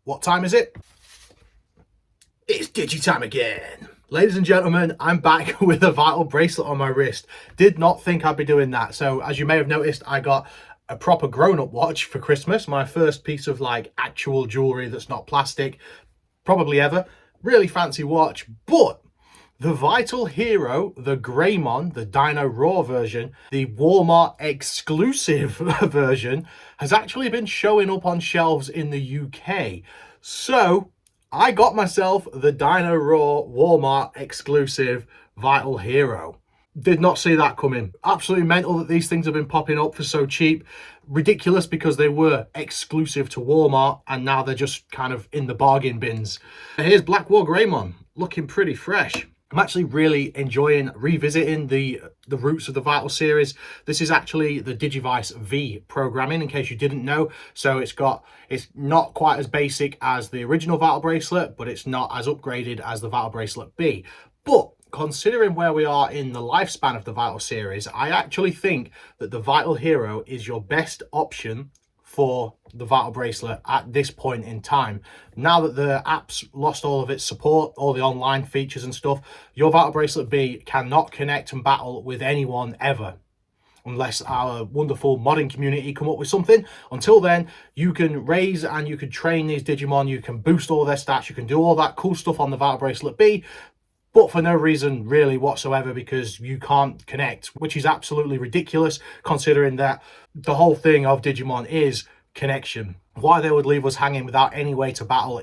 What time is it? It's Digi time again. Ladies and gentlemen, I'm back with a vital bracelet on my wrist. Did not think I'd be doing that. So as you may have noticed, I got a proper grown-up watch for Christmas. My first piece of like actual jewelry that's not plastic, probably ever. Really fancy watch, but the Vital Hero, the Greymon, the Dino Roar version, the Walmart exclusive version, has actually been showing up on shelves in the UK. So I got myself the Dino Roar Walmart exclusive Vital Hero. Did not see that coming. Absolutely mental that these things have been popping up for so cheap. Ridiculous because they were exclusive to Walmart and now they're just kind of in the bargain bins. Here's Black War Greymon, looking pretty fresh. I'm actually really enjoying revisiting the roots of the Vital series. This is actually the Digivice V programming, in case you didn't know. So it's not quite as basic as the original Vital bracelet, but it's not as upgraded as the Vital bracelet B. But considering where we are in the lifespan of the Vital series, I actually think that the Vital Hero is your best option for the Vital bracelet at this point in time. Now that the app's lost all of its support, all the online features and stuff, your Vital bracelet B cannot connect and battle with anyone ever, unless our wonderful modding community come up with something. Until then, you can raise and you can train these Digimon, you can boost all their stats, you can do all that cool stuff on the Vital bracelet B, but for no reason really whatsoever, because you can't connect, which is absolutely ridiculous considering that the whole thing of Digimon is connection. Why they would leave us hanging without any way to battle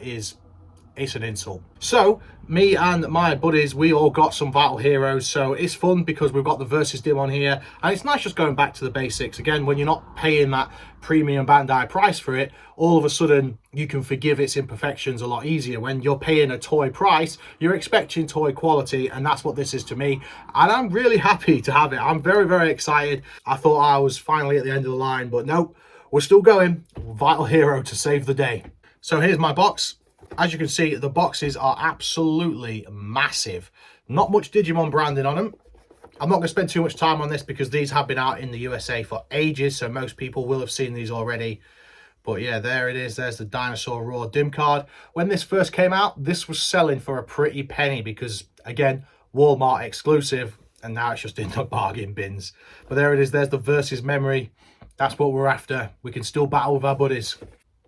it's an insult. So me and my buddies, we all got some Vital Heroes, so it's fun because we've got the Versus Dim on here, and it's nice just going back to the basics again. When you're not paying that premium Bandai price for it, all of a sudden you can forgive its imperfections a lot easier. When you're paying a toy price, you're expecting toy quality, and that's what this is to me, and I'm really happy to have it. I'm very excited. I thought I was finally at the end of the line, but nope, we're still going. Vital Hero to save the day. So here's my box. As you can see, the boxes are absolutely massive. Not much Digimon branding on them. I'm not going to spend too much time on this because these have been out in the USA for ages, so most people will have seen these already. But yeah, there it is. There's the Dinosaur Roar dim card. When this first came out, this was selling for a pretty penny because, again, Walmart exclusive, and now it's just in the bargain bins. But there it is. There's the Versus memory. That's what we're after. We can still battle with our buddies.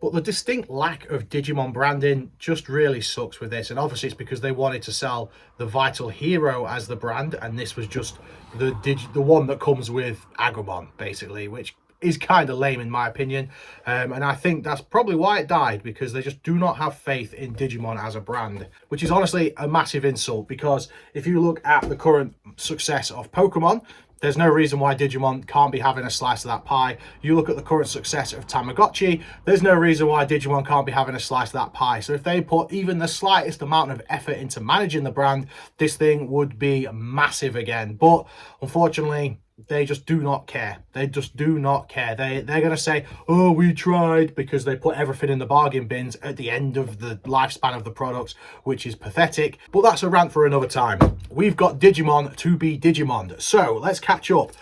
But the distinct lack of Digimon branding just really sucks with this. And obviously it's because they wanted to sell the Vital Hero as the brand, and this was just the one that comes with Agumon, basically, which is kind of lame in my opinion. And I think that's probably why it died, because they just do not have faith in Digimon as a brand, which is honestly a massive insult, because if you look at the current success of Pokemon, there's no reason why Digimon can't be having a slice of that pie. You look at the current success of Tamagotchi, there's no reason why Digimon can't be having a slice of that pie. So if they put even the slightest amount of effort into managing the brand, this thing would be massive again. But unfortunately, they just do not care. They just do not care. They're going to say, oh, we tried, because they put everything in the bargain bins at the end of the lifespan of the products, which is pathetic. But that's a rant for another time. We've got Digimon to be Digimon. So let's catch up.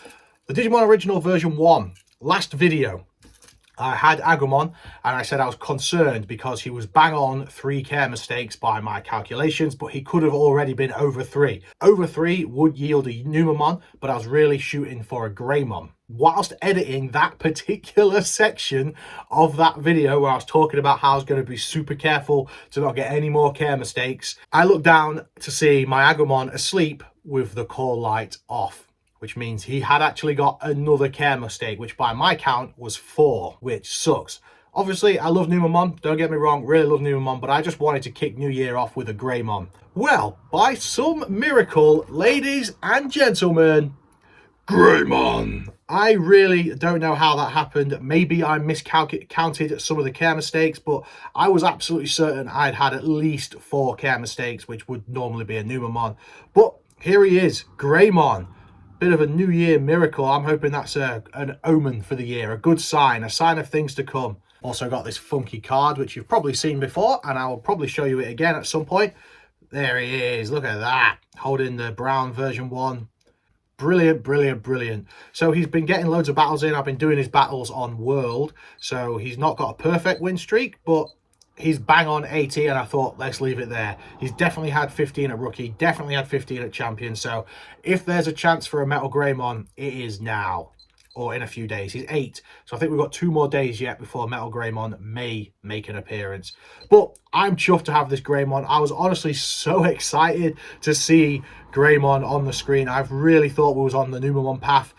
The Digimon Original version 1, last video, I had Agumon, and I said I was concerned because he was bang on 3 care mistakes by my calculations, but he could have already been over 3. Over 3 would yield a Numamon, but I was really shooting for a Greymon. Whilst editing that particular section of that video where I was talking about how I was going to be super careful to not get any more care mistakes, I looked down to see my Agumon asleep with the call light off, which means he had actually got another care mistake, which by my count was 4, which sucks. Obviously, I love Numamon, don't get me wrong, really love Numamon, but I just wanted to kick New Year off with a Greymon. Well, by some miracle, ladies and gentlemen, Greymon. I really don't know how that happened. Maybe I miscounted some of the care mistakes, but I was absolutely certain I'd had at least 4 care mistakes, which would normally be a Numamon. But here he is, Greymon. Bit of a New Year miracle. I'm hoping that's an omen for the year, a good sign, a sign of things to come. Also got this funky card, which you've probably seen before, and I will probably show you it again at some point. There he is, look at that, holding the brown version 1. Brilliant. So he's been getting loads of battles in. I've been doing his battles on World, so he's not got a perfect win streak, but he's bang on 80, and I thought, let's leave it there. He's definitely had 15 at rookie, definitely had 15 at champion. So if there's a chance for a Metal Greymon, it is now, or in a few days. He's 8, so I think we've got 2 more days yet before Metal Greymon may make an appearance. But I'm chuffed to have this Greymon. I was honestly so excited to see Greymon on the screen. I've really thought we was on the Numamon path.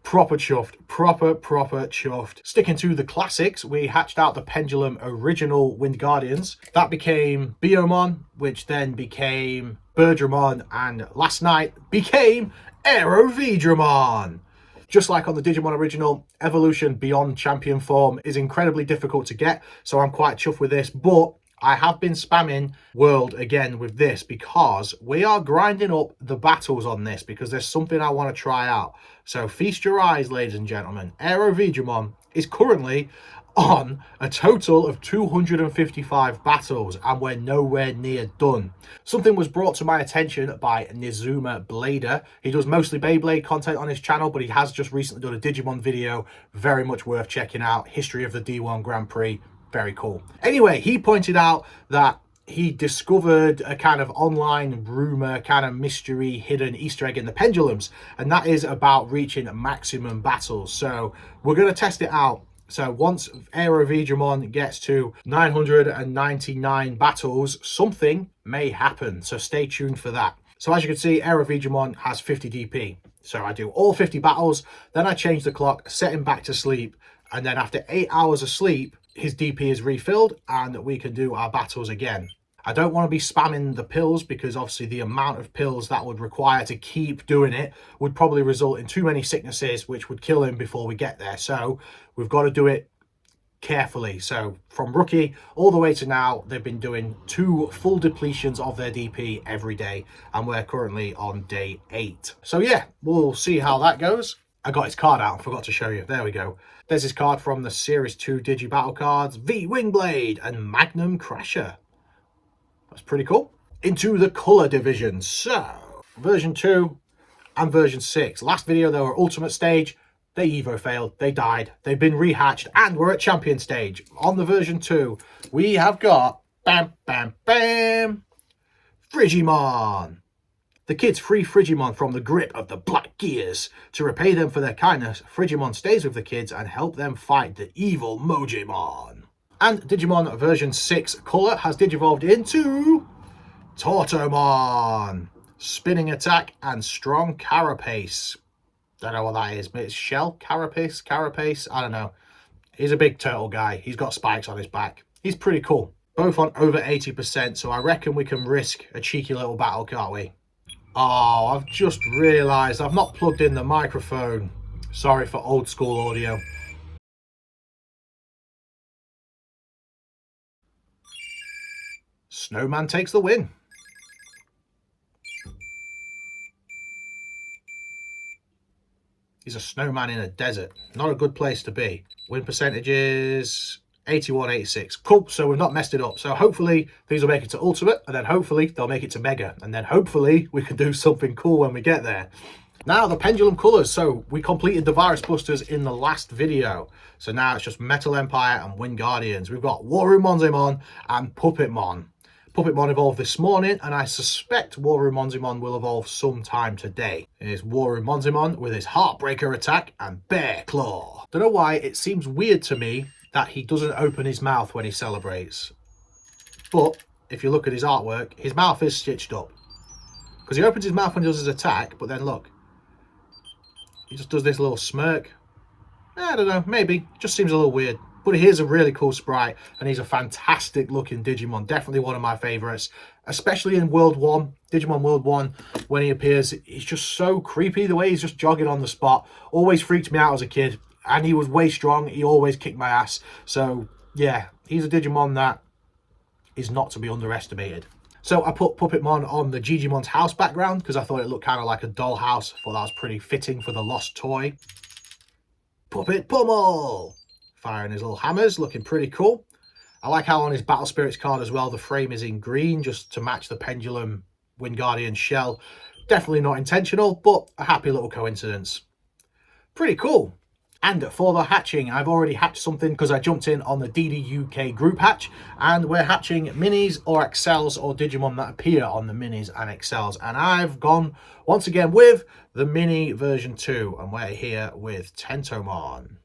Proper chuffed, proper chuffed. Sticking to the classics, we hatched out the Pendulum original Wind Guardians. That became Biomon, which then became Birdramon, and last night became MetalVegiemon. Just like on the Digimon original, evolution beyond champion form is incredibly difficult to get, so I'm quite chuffed with this, but I have been spamming World again with this because we are grinding up the battles on this because there's something I want to try out. So feast your eyes, ladies and gentlemen. MetalVegiemon is currently on a total of 255 battles, and we're nowhere near done. Something was brought to my attention by Nizuma Blader. He does mostly Beyblade content on his channel, but he has just recently done a Digimon video, very much worth checking out. History of the D1 Grand Prix, very cool. Anyway, he pointed out that he discovered a kind of online rumor, kind of mystery hidden Easter egg in the Pendulums, and that is about reaching maximum battles. So we're going to test it out. So once MetalVegiemon gets to 999 battles, something may happen. So stay tuned for that. So as you can see, MetalVegiemon has 50 DP. So I do all 50 battles, then I change the clock, set him back to sleep, and then after 8 hours of sleep, his DP is refilled and we can do our battles again. I don't want to be spamming the pills because obviously the amount of pills that would require to keep doing it would probably result in too many sicknesses, which would kill him before we get there. So we've got to do it carefully. So from rookie all the way to now, they've been doing 2 full depletions of their DP every day, and we're currently on day 8. So yeah, we'll see how that goes. I got his card out, I forgot to show you. There we go. There's his card from the Series 2 Digi Battle cards, V Wingblade and Magnum Crasher. That's pretty cool. Into the colour division. So, version 2 and version 6. Last video, they were Ultimate Stage. They Evo failed. They died. They've been rehatched and we're at Champion Stage. On the version 2, we have got bam, bam, bam, Frigimon. The kids free Frigimon from the grip of the Black Gears. To repay them for their kindness, Frigimon stays with the kids and help them fight the evil Mojimon. And Digimon version 6 colour has digivolved into Tortomon. Spinning attack and strong carapace. Don't know what that is, but it's shell, carapace, I don't know. He's a big turtle guy. He's got spikes on his back. He's pretty cool. Both on over 80%, so I reckon we can risk a cheeky little battle, can't we? Oh, I've just realised I've not plugged in the microphone. Sorry for old school audio. Snowman takes the win. He's a snowman in a desert. Not a good place to be. Win percentages 81, 86. Cool, so we've not messed it up. So hopefully these will make it to Ultimate, and then hopefully they'll make it to Mega, and then hopefully we can do something cool when we get there. Now the Pendulum Colors. So we completed the Virus Busters in the last video. So now it's just Metal Empire and Wind Guardians. We've got Warumonzimon and Puppetmon. Puppetmon evolved this morning, and I suspect Warumonzimon will evolve sometime today. Here's Warumonzimon with his Heartbreaker attack and Bear Claw. Don't know why, it seems weird to me that he doesn't open his mouth when he celebrates. But if you look at his artwork, his mouth is stitched up. Because he opens his mouth when he does his attack, but then look. He just does this little smirk. I don't know, maybe. Just seems a little weird. But he is a really cool sprite, and he's a fantastic looking Digimon. Definitely one of my favourites, especially in World 1, Digimon World 1, when he appears. He's just so creepy, the way he's just jogging on the spot. Always freaked me out as a kid, and he was way strong. He always kicked my ass. So, yeah, he's a Digimon that is not to be underestimated. So I put Puppetmon on the Gigimon's house background because I thought it looked kind of like a dollhouse. I thought that was pretty fitting for the lost toy. Puppet Pummel! Firing his little hammers, looking pretty cool. I like how on his Battle Spirits card as well, the frame is in green just to match the Pendulum Wind Guardian shell. Definitely not intentional, but a happy little coincidence. Pretty cool. And for the hatching, I've already hatched something because I jumped in on the DD UK group hatch, and we're hatching minis or XLs or Digimon that appear on the minis and XLs. And I've gone once again with the mini version 2, and we're here with Tentomon.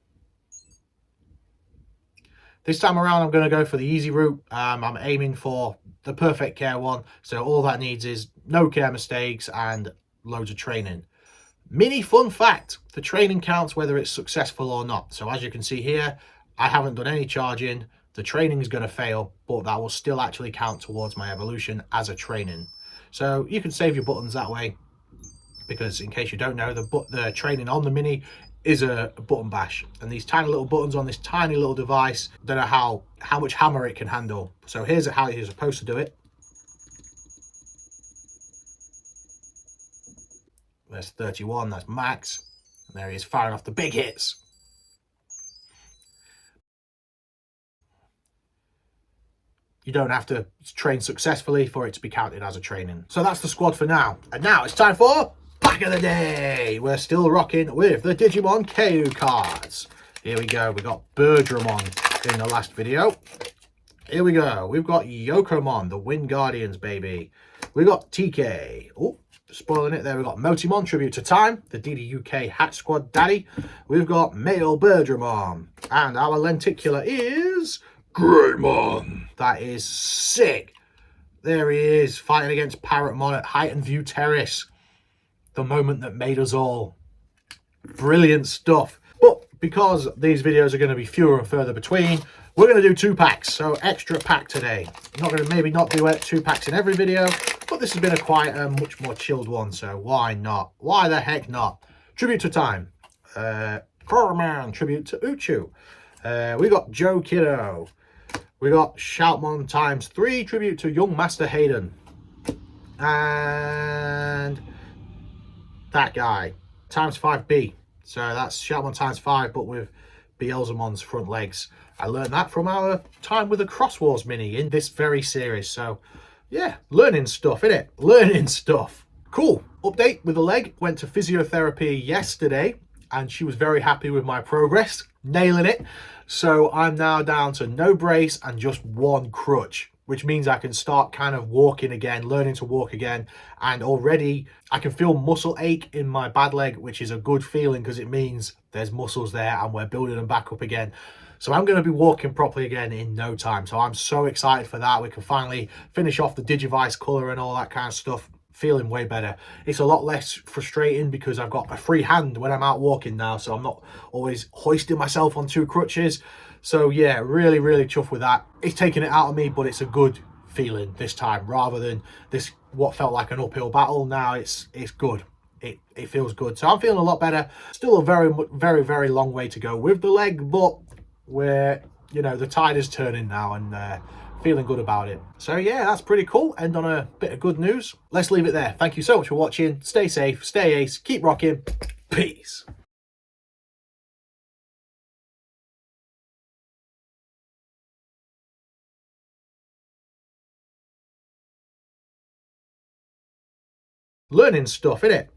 This time around, I'm going to go for the easy route. I'm aiming for the perfect care one, so all that needs is no care mistakes and loads of training. Mini fun fact, the training counts whether it's successful or not. So as you can see here, I haven't done any charging. The training is going to fail, but that will still actually count towards my evolution as a training. So you can save your buttons that way, because in case you don't know, the training on the mini is a button bash, and these tiny little buttons on this tiny little device, don't know how much hammer it can handle. So here's how you're supposed to do it. There's 31, that's max. And there he is firing off the big hits. You don't have to train successfully for it to be counted as a training. So that's the squad for now. And now it's time for Pack of the Day. We're still rocking with the Digimon KU cards. Here we go. We got Birdramon in the last video. Here we go. We've got Yokomon, the Wind Guardians, baby. We got TK. Oh, spoiling it there. We've got Motimon, tribute to Time, the DD UK Hatch Squad daddy. We've got Male Birdramon. And our lenticular is Greymon. That is sick. There he is, fighting against Parrotmon at Height and View Terrace. The moment that made us all. Brilliant stuff. But because these videos are going to be fewer and further between, we're going to do 2 packs. So extra pack today. I'm not going to maybe not do 2 packs in every video, but this has been a quieter, much more chilled one. So why not? Why the heck not? Tribute to Time. Koromon, tribute to Uchu. We got Joe Kiddo. We got Shoutmon ×3, tribute to Young Master Hayden. And that guy, ×5B. So that's Shoutmon ×5, but with Beelzemon's front legs. I learned that from our time with the Cross Wars mini in this very series. So yeah, learning stuff, innit? Learning stuff. Cool. Update with the leg. Went to physiotherapy yesterday, and she was very happy with my progress. Nailing it. So I'm now down to no brace and just 1 crutch, which means I can start kind of walking again, learning to walk again. And already I can feel muscle ache in my bad leg, which is a good feeling because it means there's muscles there and we're building them back up again. So I'm going to be walking properly again in no time. So I'm so excited for that. We can finally finish off the Digivice color and all that kind of stuff. Feeling way better. It's a lot less frustrating because I've got a free hand when I'm out walking now, so I'm not always hoisting myself on 2 crutches. So yeah, really chuffed with that. It's taking it out of me, but it's a good feeling this time rather than this what felt like an uphill battle. Now it's good. It feels good. So I'm feeling a lot better. Still a very long way to go with the leg, but we're, you know, the tide is turning now, and feeling good about it. So yeah, that's pretty cool. End on a bit of good news. Let's leave it there. Thank you so much for watching. Stay safe, stay ace, keep rocking. Peace. Learning stuff, innit?